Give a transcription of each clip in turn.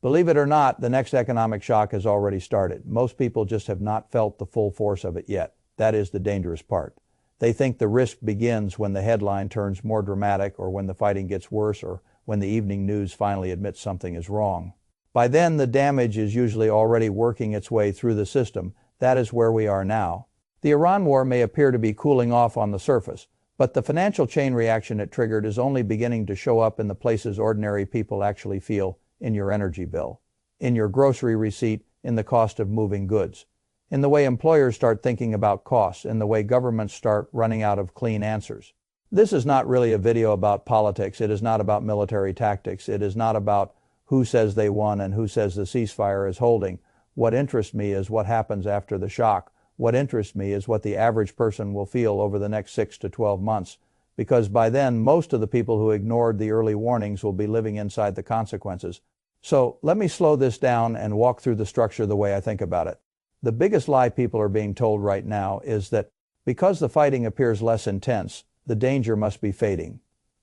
Believe it or not, the next economic shock has already started. Most people just have not felt the full force of it yet. That is the dangerous part. They think the risk begins when the headline turns more dramatic, or when the fighting gets worse, or when the evening news finally admits something is wrong. By then, the damage is usually already working its way through the system. That is where we are now. The Iran war may appear to be cooling off on the surface, but the financial chain reaction it triggered is only beginning to show up in the places ordinary people actually feel: in your energy bill, in your grocery receipt, in the cost of moving goods, in the way employers start thinking about costs, in the way governments start running out of clean answers. This is not really a video about politics. It is not about military tactics. It is not about who says they won and who says the ceasefire is holding. What interests me is what happens after the shock. What interests me is what the average person will feel over the next 6 to 12 months, because by then most of the people who ignored the early warnings will be living inside the consequences. So let me slow this down and walk through the structure the way I think about it. The biggest lie people are being told right now is that because the fighting appears less intense, the danger must be fading.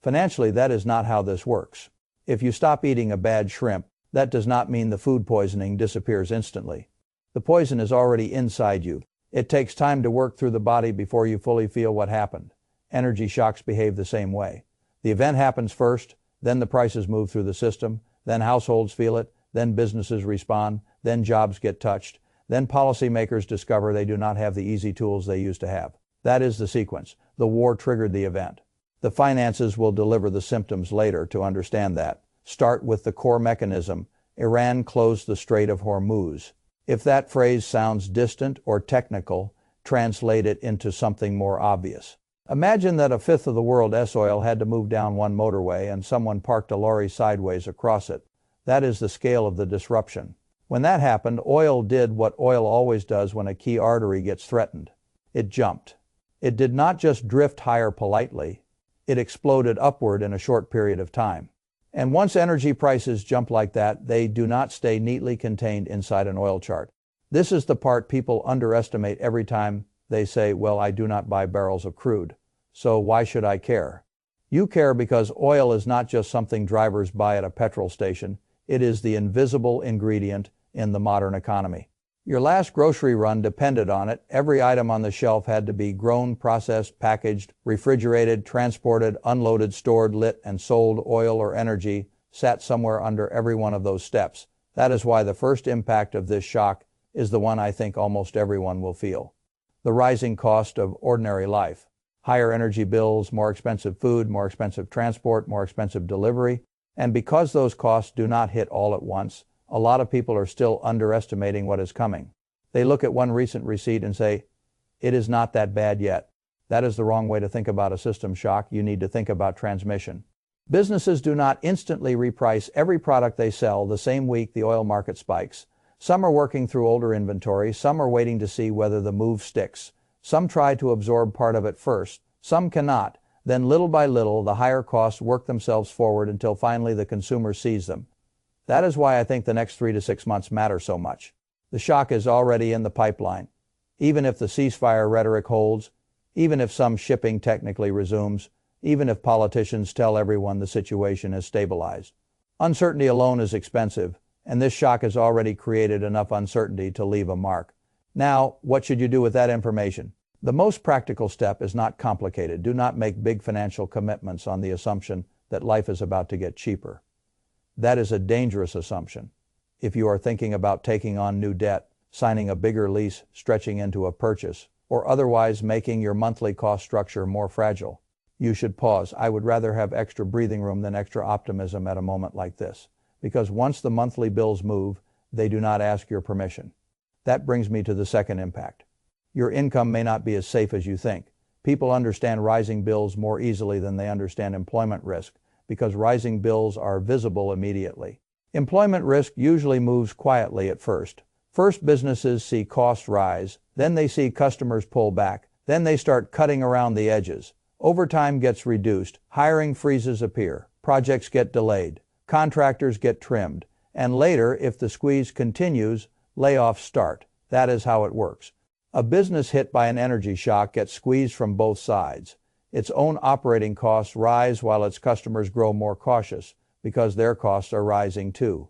Financially, that is not how this works. If you stop eating a bad shrimp, that does not mean the food poisoning disappears instantly. The poison is already inside you. It takes time to work through the body before you fully feel what happened. Energy shocks behave the same way. The event happens first, then the prices move through the system, then households feel it, then businesses respond, then jobs get touched, then policymakers discover they do not have the easy tools they used to have. That is the sequence. The war triggered the event. The finances will deliver the symptoms later. To understand that, start with the core mechanism. Iran closed the Strait of Hormuz. If that phrase sounds distant or technical, translate it into something more obvious. Imagine that a fifth of the world's oil had to move down one motorway and someone parked a lorry sideways across it. That is the scale of the disruption. When that happened, oil did what oil always does when a key artery gets threatened. It jumped. It did not just drift higher politely. It exploded upward in a short period of time. And once energy prices jump like that, they do not stay neatly contained inside an oil chart. This is the part people underestimate every time they say, well, I do not buy barrels of crude, so why should I care? You care because oil is not just something drivers buy at a petrol station. It is the invisible ingredient in the modern economy. Your last grocery run depended on it. Every item on the shelf had to be grown, processed, packaged, refrigerated, transported, unloaded, stored, lit, and sold. Oil or energy sat somewhere under every one of those steps. That is why the first impact of this shock is the one I think almost everyone will feel. The rising cost of ordinary life. Higher energy bills, more expensive food, more expensive transport, more expensive delivery. And because those costs do not hit all at once, a lot of people are still underestimating what is coming. They look at one recent receipt and say, it is not that bad yet. That is the wrong way to think about a system shock. You need to think about transmission. Businesses do not instantly reprice every product they sell the same week the oil market spikes. Some are working through older inventory. Some are waiting to see whether the move sticks. Some try to absorb part of it first. Some cannot. Then little by little, the higher costs work themselves forward until finally the consumer sees them. That is why I think the next 3 to 6 months matter so much. The shock is already in the pipeline. Even if the ceasefire rhetoric holds, even if some shipping technically resumes, even if politicians tell everyone the situation is stabilized. Uncertainty alone is expensive, and this shock has already created enough uncertainty to leave a mark. Now, what should you do with that information? The most practical step is not complicated. Do not make big financial commitments on the assumption that life is about to get cheaper. That is a dangerous assumption. If you are thinking about taking on new debt, signing a bigger lease, stretching into a purchase, or otherwise making your monthly cost structure more fragile, you should pause. I would rather have extra breathing room than extra optimism at a moment like this, because once the monthly bills move, they do not ask your permission. That brings me to the second impact. Your income may not be as safe as you think. People understand rising bills more easily than they understand employment risk, because rising bills are visible immediately. Employment risk usually moves quietly at first. First, businesses see costs rise, then they see customers pull back, then they start cutting around the edges. Overtime gets reduced, hiring freezes appear, projects get delayed, contractors get trimmed, and later, if the squeeze continues, layoffs start. That is how it works. A business hit by an energy shock gets squeezed from both sides. Its own operating costs rise while its customers grow more cautious because their costs are rising too.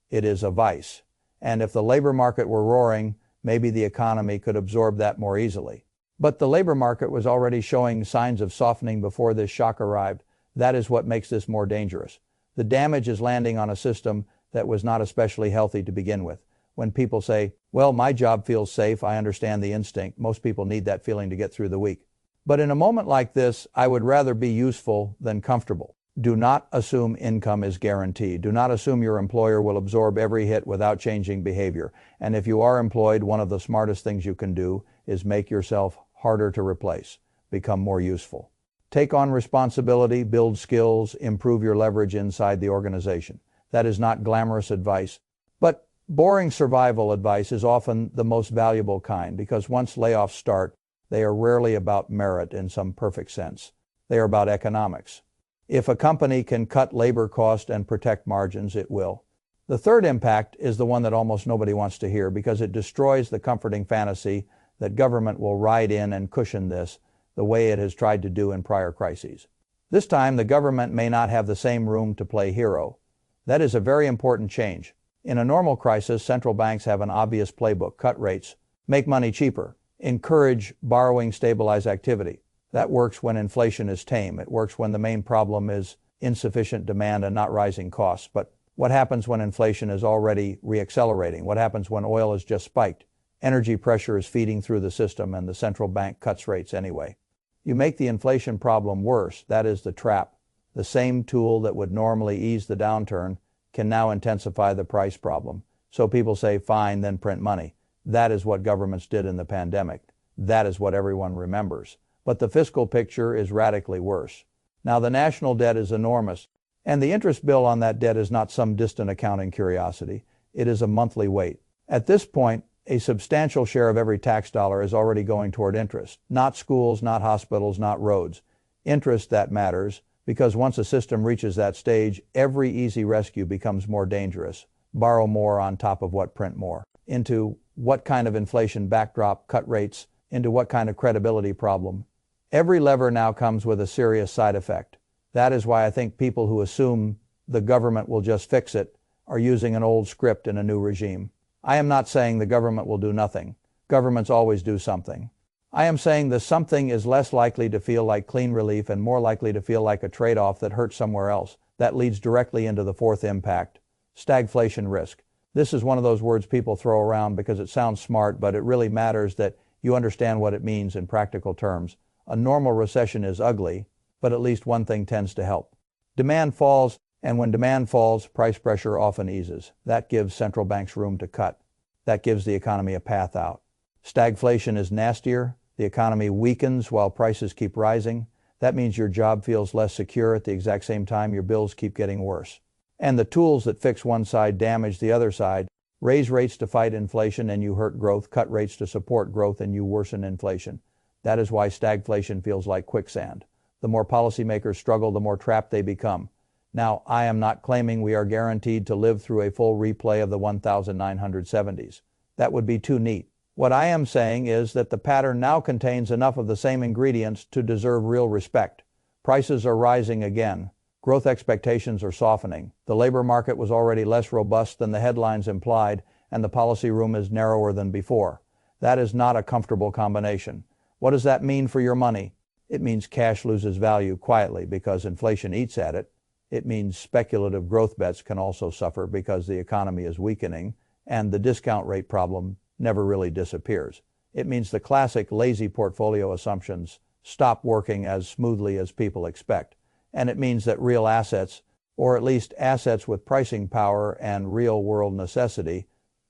It is a vice. And if the labor market were roaring, maybe the economy could absorb that more easily. But the labor market was already showing signs of softening before this shock arrived. That is what makes this more dangerous. The damage is landing on a system that was not especially healthy to begin with. When people say, well, my job feels safe, I understand the instinct. Most people need that feeling to get through the week. But in a moment like this, I would rather be useful than comfortable. Do not assume income is guaranteed. Do not assume your employer will absorb every hit without changing behavior. And if you are employed, one of the smartest things you can do is make yourself harder to replace. Become more useful. Take on responsibility, build skills, improve your leverage inside the organization. That is not glamorous advice, but boring survival advice is often the most valuable kind, because once layoffs start, they are rarely about merit in some perfect sense. They are about economics. If a company can cut labor costs and protect margins, it will. The third impact is the one that almost nobody wants to hear, because it destroys the comforting fantasy that government will ride in and cushion this the way it has tried to do in prior crises. This time, the government may not have the same room to play hero. That is a very important change. In a normal crisis, central banks have an obvious playbook: cut rates, make money cheaper, encourage borrowing, stabilize activity. That works when inflation is tame. It works when the main problem is insufficient demand and not rising costs. But what happens when inflation is already reaccelerating? What happens when oil has just spiked? Energy pressure is feeding through the system and the central bank cuts rates anyway. You make the inflation problem worse. That is the trap. The same tool that would normally ease the downturn can now intensify the price problem. So people say, fine, then print money. That is what governments did in the pandemic. That is what everyone remembers. But the fiscal picture is radically worse. Now, the national debt is enormous, and the interest bill on that debt is not some distant accounting curiosity. It is a monthly weight. At this point, a substantial share of every tax dollar is already going toward interest. Not schools, not hospitals, not roads. Interest that matters, because once a system reaches that stage, every easy rescue becomes more dangerous. Borrow more on top of what, print more. Into what kind of inflation backdrop, cut rates, into what kind of credibility problem. Every lever now comes with a serious side effect. That is why I think people who assume the government will just fix it are using an old script in a new regime. I am not saying the government will do nothing. Governments always do something. I am saying the something is less likely to feel like clean relief and more likely to feel like a trade-off that hurts somewhere else. That leads directly into the fourth impact: stagflation risk. This is one of those words people throw around because it sounds smart, but it really matters that you understand what it means in practical terms. A normal recession is ugly, but at least one thing tends to help. Demand falls, and when demand falls, price pressure often eases. That gives central banks room to cut. That gives the economy a path out. Stagflation is nastier. The economy weakens while prices keep rising. That means your job feels less secure at the exact same time your bills keep getting worse. And the tools that fix one side damage the other side. Raise rates to fight inflation and you hurt growth. Cut rates to support growth and you worsen inflation. That is why stagflation feels like quicksand. The more policymakers struggle, the more trapped they become. Now, I am not claiming we are guaranteed to live through a full replay of the 1970s. That would be too neat. What I am saying is that the pattern now contains enough of the same ingredients to deserve real respect. Prices are rising again. Growth expectations are softening. The labor market was already less robust than the headlines implied, and the policy room is narrower than before. That is not a comfortable combination. What does that mean for your money? It means cash loses value quietly because inflation eats at it. It means speculative growth bets can also suffer because the economy is weakening, and the discount rate problem never really disappears. It means the classic lazy portfolio assumptions stop working as smoothly as people expect. And it means that real assets, or at least assets with pricing power and real-world necessity,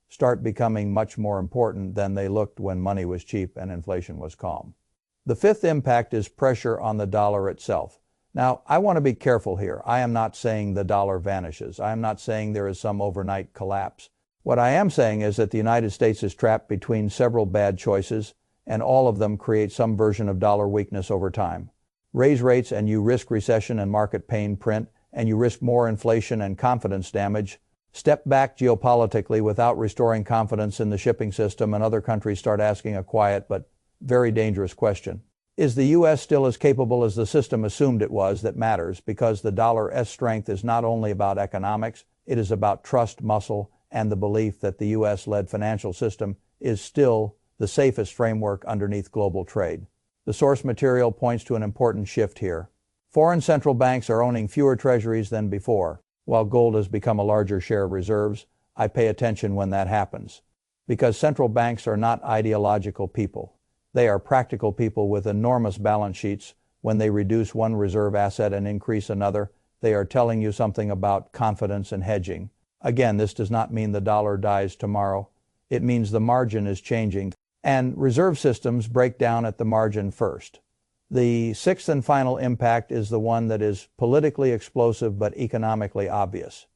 start becoming much more important than they looked when money was cheap and inflation was calm. The fifth impact is pressure on the dollar itself. Now, I want to be careful here. I am not saying the dollar vanishes. I am not saying there is some overnight collapse. What I am saying is that the United States is trapped between several bad choices, and all of them create some version of dollar weakness over time. Raise rates and you risk recession and market pain, print, and you risk more inflation and confidence damage. Step back geopolitically without restoring confidence in the shipping system, and other countries start asking a quiet but very dangerous question. Is the U.S. still as capable as the system assumed it was? That matters, because the dollar's strength is not only about economics, It is about trust, muscle, and the belief that the U.S.-led financial system is still the safest framework underneath global trade. The source material points to an important shift here. Foreign central banks are owning fewer treasuries than before. While gold has become a larger share of reserves, I pay attention when that happens. Because central banks are not ideological people. They are practical people with enormous balance sheets. When they reduce one reserve asset and increase another, they are telling you something about confidence and hedging. Again, this does not mean the dollar dies tomorrow. It means the margin is changing, and reserve systems break down at the margin first. The sixth and final impact is the one that is politically explosive but economically obvious.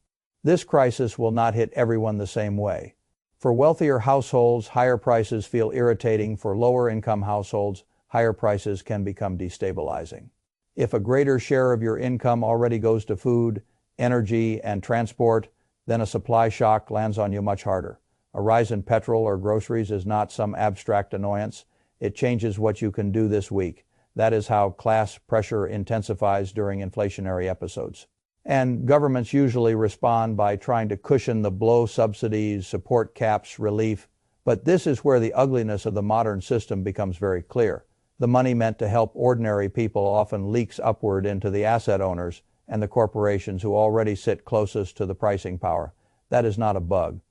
This crisis will not hit everyone the same way. For wealthier households, higher prices feel irritating. For lower-income households, higher prices can become destabilizing. If a greater share of your income already goes to food, energy, and transport, then a supply shock lands on you much harder. A rise in petrol or groceries is not some abstract annoyance. It changes what you can do this week. That is how class pressure intensifies during inflationary episodes. And governments usually respond by trying to cushion the blow: subsidies, support caps, relief. But this is where the ugliness of the modern system becomes very clear. The money meant to help ordinary people often leaks upward into the asset owners and the corporations who already sit closest to the pricing power. That is not a bug.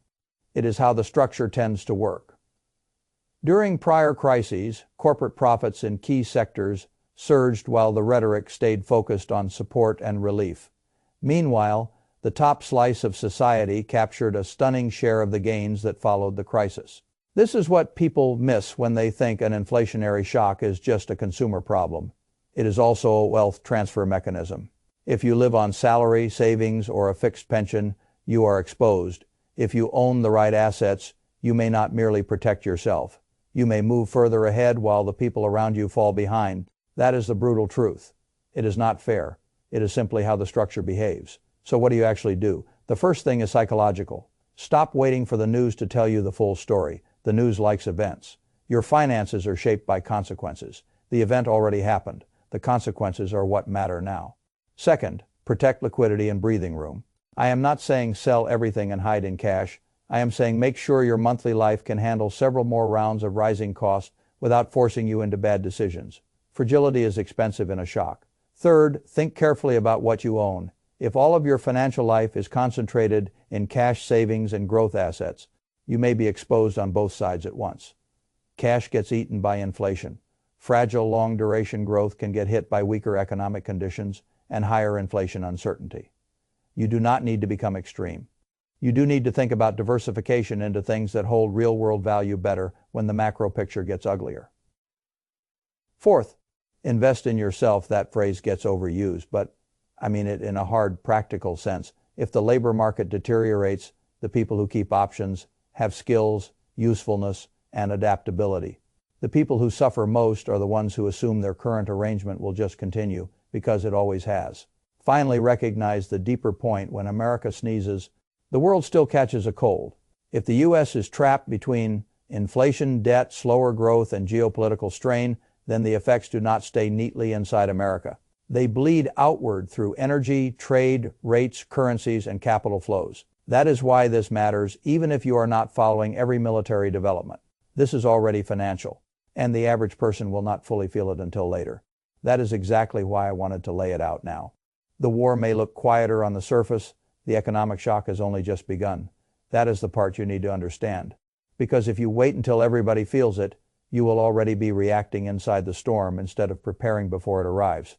It is how the structure tends to work. During prior crises, corporate profits in key sectors surged while the rhetoric stayed focused on support and relief. Meanwhile, the top slice of society captured a stunning share of the gains that followed the crisis. This is what people miss when they think an inflationary shock is just a consumer problem. It is also a wealth transfer mechanism. If you live on salary, savings, or a fixed pension, you are exposed. If you own the right assets, you may not merely protect yourself. You may move further ahead while the people around you fall behind. That is the brutal truth. It is not fair. It is simply how the structure behaves. So what do you actually do? The first thing is psychological. Stop waiting for the news to tell you the full story. The news likes events. Your finances are shaped by consequences. The event already happened. The consequences are what matter now. Second, protect liquidity and breathing room. I am not saying sell everything and hide in cash. I am saying make sure your monthly life can handle several more rounds of rising costs without forcing you into bad decisions. Fragility is expensive in a shock. Third, think carefully about what you own. If all of your financial life is concentrated in cash, savings, and growth assets, you may be exposed on both sides at once. Cash gets eaten by inflation. Fragile, long-duration growth can get hit by weaker economic conditions and higher inflation uncertainty. You do not need to become extreme. You do need to think about diversification into things that hold real-world value better when the macro picture gets uglier. Fourth, invest in yourself. That phrase gets overused, but I mean it in a hard, practical sense. If the labor market deteriorates, the people who keep options have skills, usefulness, and adaptability. The people who suffer most are the ones who assume their current arrangement will just continue because it always has. Finally, recognize the deeper point: when America sneezes, the world still catches a cold. If the U.S. is trapped between inflation, debt, slower growth, and geopolitical strain, then the effects do not stay neatly inside America. They bleed outward through energy, trade, rates, currencies, and capital flows. That is why this matters, even if you are not following every military development. This is already financial, and the average person will not fully feel it until later. That is exactly why I wanted to lay it out now. The war may look quieter on the surface. The economic shock has only just begun. That is the part you need to understand. Because if you wait until everybody feels it, you will already be reacting inside the storm instead of preparing before it arrives.